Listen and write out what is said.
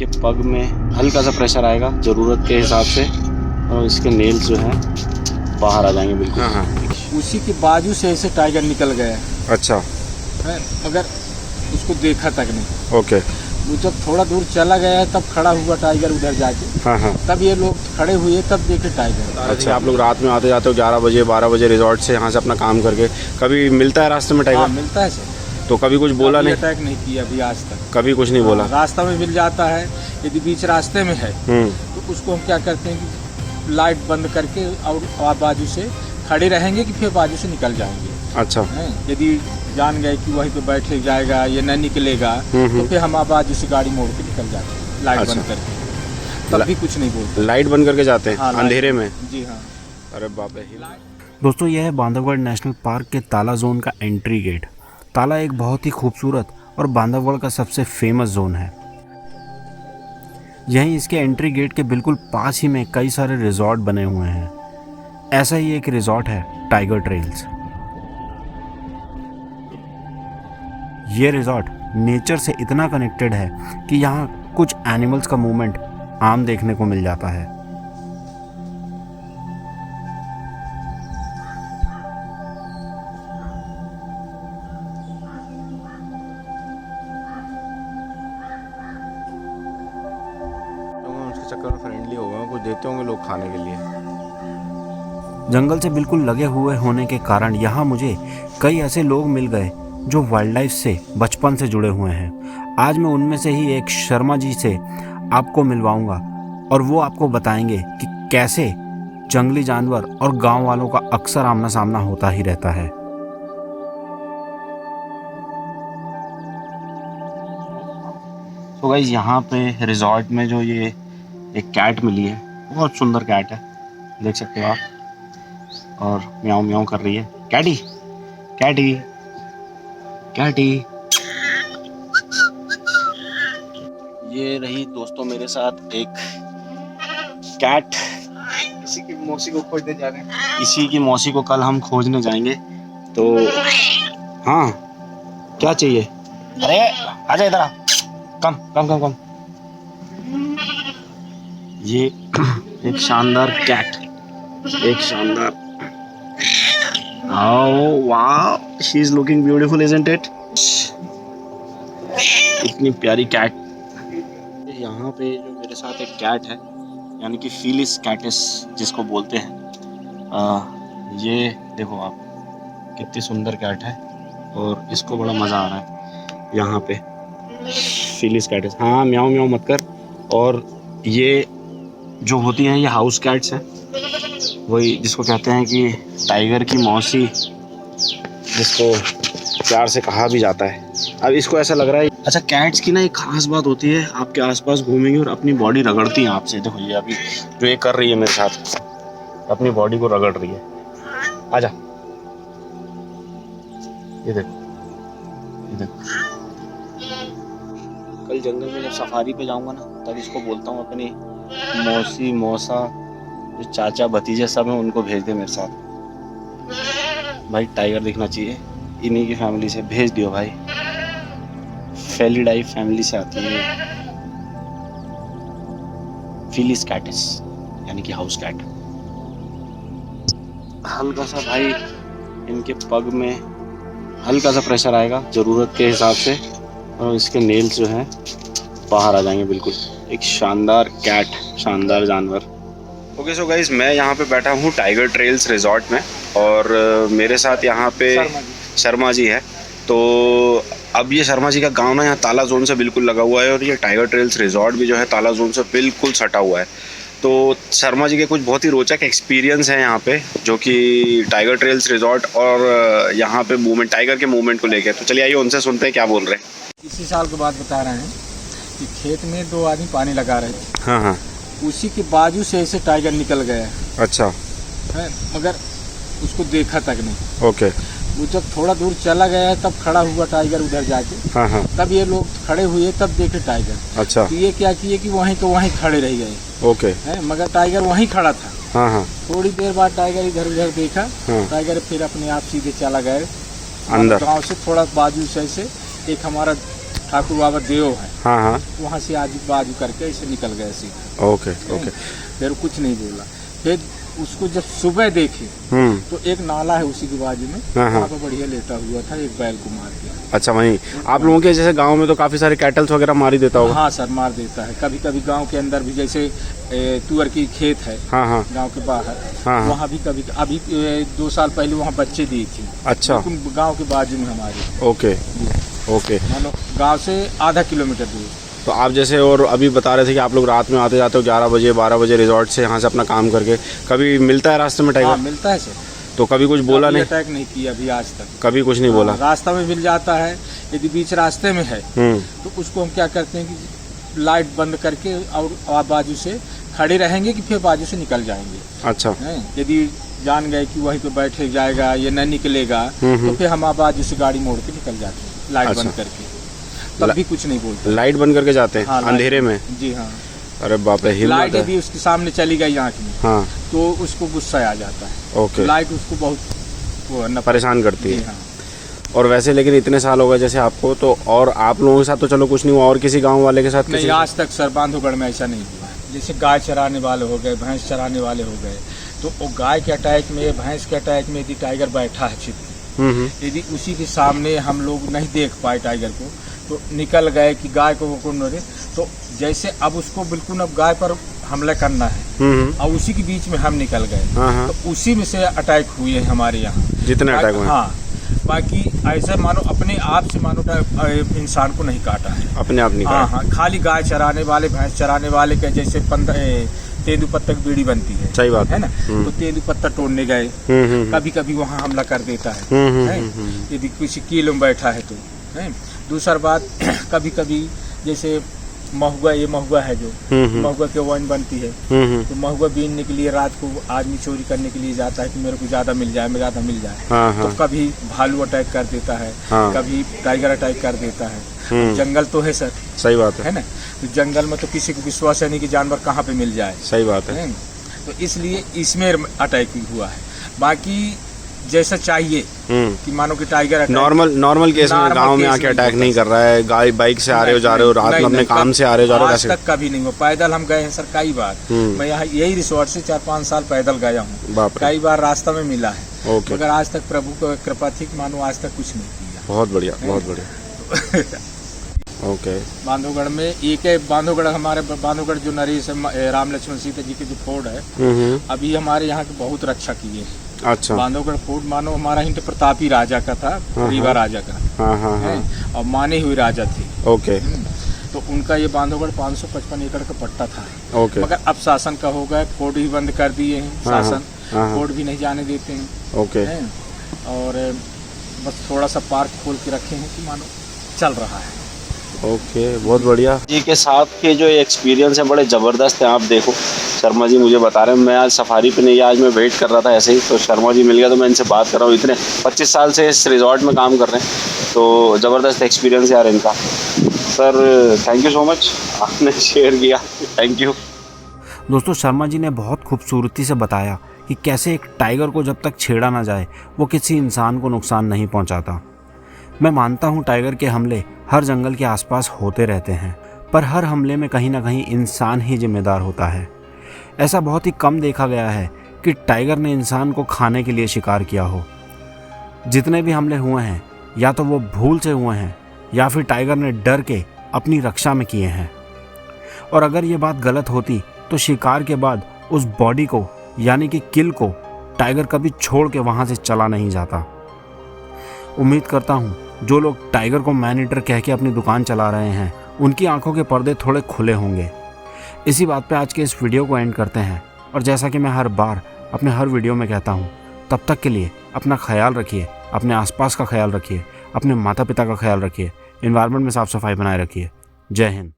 इनके पग में हल्का सा प्रेशर आएगा ज़रूरत के हिसाब से और इसके नेल्स जो हैं बाहर आ जाएंगे बिल्कुल। हाँ। उसी के बाजू से ऐसे टाइगर निकल गया अच्छा। है, मगर उसको देखा तक नहीं। ओके। वो जब थोड़ा दूर चला गया तब खड़ा हुआ टाइगर उधर जाके, हाँ। तब ये लोग खड़े हुए तब देखे टाइगर। अच्छा, आप लोग रात में आते जाते हो 11 बजे 12 बजे रिजॉर्ट से यहाँ से अपना काम करके, कभी मिलता है रास्ते में टाइगर? हाँ मिलता है सर। तो कभी कुछ बोला नहीं? अटैक नहीं किया अभी आज तक, कभी कुछ नहीं बोला? रास्ता में मिल जाता है, यदि बीच रास्ते में है तो उसको हम क्या करते हैं कि लाइट बंद करके और बाजू से खड़े रहेंगे कि फिर बाजू से निकल जाएंगे। अच्छा। यदि जान गए कि वहीं पे बैठे जाएगा ये न निकलेगा तो फिर हम बाजू से गाड़ी मोड़ के निकल जाते हैं लाइट बंद करके, तब भी कुछ नहीं बोलते। लाइट बंद करके जाते हैं? हाँ, अंधेरे में? जी हाँ। अरे बाप रे। दोस्तों, यह है बांधवगढ़ नेशनल पार्क के ताला जोन का एंट्री गेट। ताला एक बहुत ही खूबसूरत और बांधवगढ़ का सबसे फेमस जोन है। यहीं इसके एंट्री गेट के बिल्कुल पास ही में कई सारे रिजॉर्ट बने हुए हैं। ऐसा ही एक रिजॉर्ट है टाइगर ट्रेल्स। ये रिजॉर्ट नेचर से इतना कनेक्टेड है कि यहाँ कुछ एनिमल्स का मूवमेंट आम देखने को मिल जाता है। उसके चक्कर में फ्रेंडली हो गए, कुछ देते होंगे लोग खाने के लिए। जंगल से बिल्कुल लगे हुए होने के कारण यहाँ मुझे कई ऐसे लोग मिल गए जो वाइल्ड लाइफ से बचपन से जुड़े हुए हैं। आज मैं उनमें से ही एक शर्मा जी से आपको मिलवाऊंगा और वो आपको बताएंगे कि कैसे जंगली जानवर और गांव वालों का अक्सर आमना सामना होता ही रहता है। तो गाइस, यहाँ पे रिजॉर्ट में जो ये एक कैट मिली है, बहुत सुंदर कैट है, देख सकते हो आप, और म्याऊं म्याऊं कर रही है। Katy Katy Katy. ये रही दोस्तों मेरे साथ एक कैट। इसी की मौसी को खोजने जा रहे हैं। इसी की मौसी को कल हम खोजने जाएंगे। तो हाँ, क्या चाहिए? अरे आजा इधर आ, कम कम कम कम। ये एक शानदार कैट, एक शानदार। Oh wow, she is looking beautiful, isn't it? इतनी प्यारी कैट। यहाँ पे जो मेरे साथ एक कैट है, यानी कि फीलिस कैटिस जिसको बोलते हैं। ये देखो आप, कितनी सुंदर कैट है और इसको बड़ा मज़ा आ रहा है यहाँ पे। फीलिस कैटिस, हाँ म्याऊं म्याऊं मत कर। और ये जो होती हैं ये हाउस कैट्स हैं, वही जिसको कहते हैं कि टाइगर की मौसी, जिसको प्यार से कहा भी जाता है। अब इसको ऐसा लग रहा है। अच्छा, कैट्स की ना एक खास बात होती है, आपके आसपास घूमेंगी और अपनी बॉडी रगड़ती हैं आपसे। देखो ये अभी जो ये कर रही है मेरे साथ, अपनी बॉडी को रगड़ रही है। आजा, ये देखो ये देखो। कल जंगल में जब सफारी पे जाऊंगा ना, तब इसको बोलता हूँ अपनी मौसी मौसा जो चाचा भतीजे सब हैं उनको भेज दे मेरे साथ। भाई टाइगर दिखना चाहिए, इन्हीं की फैमिली से भेज दियो भाई। फेलिडाई फैमिली से आती है फीलिस कैटिस, यानी कि हाउस कैट। हल्का सा भाई इनके पग में हल्का सा प्रेशर आएगा ज़रूरत के हिसाब से और इसके नेल्स जो हैं बाहर आ जाएंगे बिल्कुल। एक शानदार कैट, शानदार जानवर। ओके सो गाइस, मैं यहाँ पे बैठा हूँ टाइगर ट्रेल्स रिजॉर्ट में और मेरे साथ यहाँ पे शर्मा जी है। तो अब ये शर्मा जी का गांव ना यहाँ ताला जोन से बिल्कुल लगा हुआ है और ये टाइगर ट्रेल्स रिजॉर्ट भी जो है ताला जोन से बिल्कुल सटा हुआ है। तो शर्मा जी के कुछ बहुत ही रोचक एक्सपीरियंस हैं यहाँ पे, जो कि टाइगर ट्रेल्स रिजॉर्ट और यहाँ पे मूवमेंट, टाइगर के मूवमेंट को लेकर। तो चलिए आइए उनसे सुनते हैं क्या बोल रहे हैं। इसी साल की बात बता रहे हैं कि खेत में 2 आदमी पानी लगा रहे थे। हाँ हाँ। उसी के बाजू से ऐसे टाइगर निकल गया अच्छा है, मगर उसको देखा तक नहीं। ओके। वो जब थोड़ा दूर चला गया तब खड़ा हुआ टाइगर उधर जाके, हाँ हाँ। तब ये लोग खड़े हुए तब देखे टाइगर। अच्छा। तो ये क्या किए कि वहीं तो वहीं खड़े रह गए। ओके है, मगर टाइगर वहीं खड़ा था। हाँ हाँ। थोड़ी देर बाद टाइगर इधर उधर देखा, हाँ। टाइगर फिर अपने आप सीधे चला गया अंदर गांव से थोड़ा बाजू से। एक हमारा ठाकुर बाबा देव है, हाँ हाँ, वहाँ से आजू बाजू करके ऐसे निकल गए सीधे। Okay okay. फिर कुछ नहीं बोला। फिर उसको जब सुबह देखे तो एक नाला है उसी के बाजू में, हाँ, वहाँ पर बढ़िया लेटा हुआ था, एक बैल को मार दिया। अच्छा, वहीं आप लोगों के जैसे गांव में तो काफ़ी सारे कैटल्स वगैरह मार ही देता होगा। हाँ सर, मार देता है। कभी कभी गांव के अंदर भी, जैसे तुअर की खेत है, हाँ हाँ गांव के बाहर, हाँ, वहाँ भी कभी, अभी 2 साल पहले वहाँ बच्चे दी थी। अच्छा, गांव के बाजू में हमारे। Okay okay. मानो गांव से आधा किलोमीटर दूर। तो आप जैसे और अभी बता रहे थे कि आप लोग रात में आते जाते हो 11 बजे 12 बजे रिजॉर्ट से यहाँ से अपना काम करके, कभी मिलता है रास्ते में टाइगर? हाँ मिलता है सर। तो कभी कुछ बोला नहीं? अटैक नहीं किया अभी आज तक, कभी कुछ नहीं बोला? रास्ता में मिल जाता है, यदि बीच रास्ते में है तो उसको हम क्या करते हैं कि लाइट बंद करके और बाजू से खड़े रहेंगे कि फिर बाजू से निकल जाएंगे। अच्छा, यदि जान गए कि वहीं पे बैठे जाएगा या न निकलेगा तो फिर हम बाजू से गाड़ी मोड़ के निकल जाते हैं, लाइट बंद करके। तब भी कुछ नहीं बोलते। लाइट बंद करके जाते हैं? हाँ, अंधेरे में? जी हाँ। अरे बाप रे, हिम्मत है। लाइट यदि उसके सामने चली गई आँख में, हाँ, तो उसको गुस्सा आ जाता है। ओके। लाइट उसको बहुत वो परेशान करती है। हाँ। और वैसे लेकिन इतने साल हो गए जैसे आपको, तो और आप लोगों के साथ तो चलो कुछ नहीं हुआ, और किसी गांव वाले के साथ? नहीं, आज तक सर बांधवगढ़ में ऐसा नहीं हुआ। जैसे गाय चराने वाले हो गए, भैंस चराने वाले हो गए, तो वो गाय के अटैक में, भैंस के अटैक में यदि टाइगर बैठा है छिप, यदि उसी के सामने हम लोग नहीं देख पाए टाइगर को, तो निकल गए कि गाय को वो रहे, तो जैसे अब उसको बिल्कुल अब गाय पर हमला करना है और उसी के बीच में हम निकल गए, तो उसी में से अटैक हुए हैं हमारे यहाँ जितने अटैक हुए। हाँ, बाकी ऐसा मानो अपने आप से मानो इंसान को नहीं काटा है, अपने आप नहीं काटा। हाँ, खाली गाय चराने वाले, भैंस चराने वाले के जैसे तेंदुपत्ता की बीड़ी बनती है, सही बात है ना, तो तेंदुपत्ता तोड़ने गए, कभी कभी वहाँ हमला कर देता है, यदि किसी कील में बैठा है तो। दूसरा बात, कभी कभी जैसे महुआ, ये महुआ है जो महुआ के वाइन बनती है, तो महुआ बीनने के लिए रात को आदमी चोरी करने के लिए जाता है कि मेरे को ज्यादा मिल जाए, मैं ज्यादा मिल जाए, तो कभी भालू अटैक कर देता है, कभी टाइगर अटैक कर देता है। जंगल तो है सर, सही बात है ना, तो जंगल में तो किसी को विश्वास है नहीं कि जानवर कहाँ पे मिल जाए। सही बात है। तो इसलिए इसमें अटैक हुआ है। बाकी जैसा चाहिए कि मानो कि टाइगर नॉर्मल केस में गांव में आके अटैक नहीं कर रहा है, गाय बाइक से आ रहे हो जा रहे हो, रात में अपने काम से आ रहे हो जा रहे हो, आज तक कभी नहीं हुआ। पैदल हम गए हैं सर कई बार, मैं यहाँ यही रिसोर्ट से 4-5 साल पैदल गया हूँ, कई बार रास्ता में मिला है, मगर आज तक प्रभु को कृपा थी मानो आज तक कुछ नहीं किया। बहुत बढ़िया, बहुत बढ़िया। ओके। बांधवगढ़ में एक है, बांधवगढ़ हमारे बांधवगढ़ जो नरेश राम लक्ष्मण सीता जी के जो फोर्ट है, अभी हमारे यहाँ के बहुत रक्षा किए। अच्छा। बांधवगढ़ फोर्ट मानो हमारा हिंद प्रतापी राजा का था, रीवा राजा का, और माने हुए राजा थे। ओके। तो उनका ये बांधवगढ़ 555 एकड़ का पट्टा था। ओके। मगर अब शासन का हो गया, फोर्ट भी बंद कर दिए हैं शासन, फोर्ट भी नहीं जाने देते हैं। ओके। और बस थोड़ा सा पार्क खोल के रखे हैं कि मानो चल रहा है। ओके, बहुत बढ़िया। जी के साथ के जो एक्सपीरियंस है बड़े ज़बरदस्त हैं। आप देखो, शर्मा जी मुझे बता रहे हैं, मैं आज सफारी पे नहीं, आज मैं वेट कर रहा था ऐसे ही, तो शर्मा जी मिल गया तो मैं इनसे बात कर रहा हूँ। इतने 25 साल से इस रिजॉर्ट में काम कर रहे हैं, तो ज़बरदस्त एक्सपीरियंस है यार इनका। Sir thank you so much, आपने शेयर किया, थैंक यू। दोस्तों, शर्मा जी ने बहुत खूबसूरती से बताया कि कैसे एक टाइगर को जब तक छेड़ा ना जाए वो किसी इंसान को नुकसान नहीं पहुँचाता। मैं मानता हूँ टाइगर के हमले हर जंगल के आसपास होते रहते हैं, पर हर हमले में कहीं ना कहीं इंसान ही जिम्मेदार होता है। ऐसा बहुत ही कम देखा गया है कि टाइगर ने इंसान को खाने के लिए शिकार किया हो। जितने भी हमले हुए हैं, या तो वो भूल से हुए हैं या फिर टाइगर ने डर के अपनी रक्षा में किए हैं। और अगर ये बात गलत होती तो शिकार के बाद उस बॉडी को, यानी कि किल को, टाइगर कभी छोड़ के वहाँ से चला नहीं जाता। उम्मीद करता हूँ जो लोग टाइगर को मैन ईटर कह के अपनी दुकान चला रहे हैं, उनकी आंखों के पर्दे थोड़े खुले होंगे। इसी बात पे आज के इस वीडियो को एंड करते हैं। और जैसा कि मैं हर बार अपने हर वीडियो में कहता हूँ, तब तक के लिए अपना ख्याल रखिए, अपने आसपास का ख्याल रखिए, अपने माता पिता का ख्याल रखिए, एनवायरनमेंट में साफ़ सफाई बनाए रखिए। जय हिंद।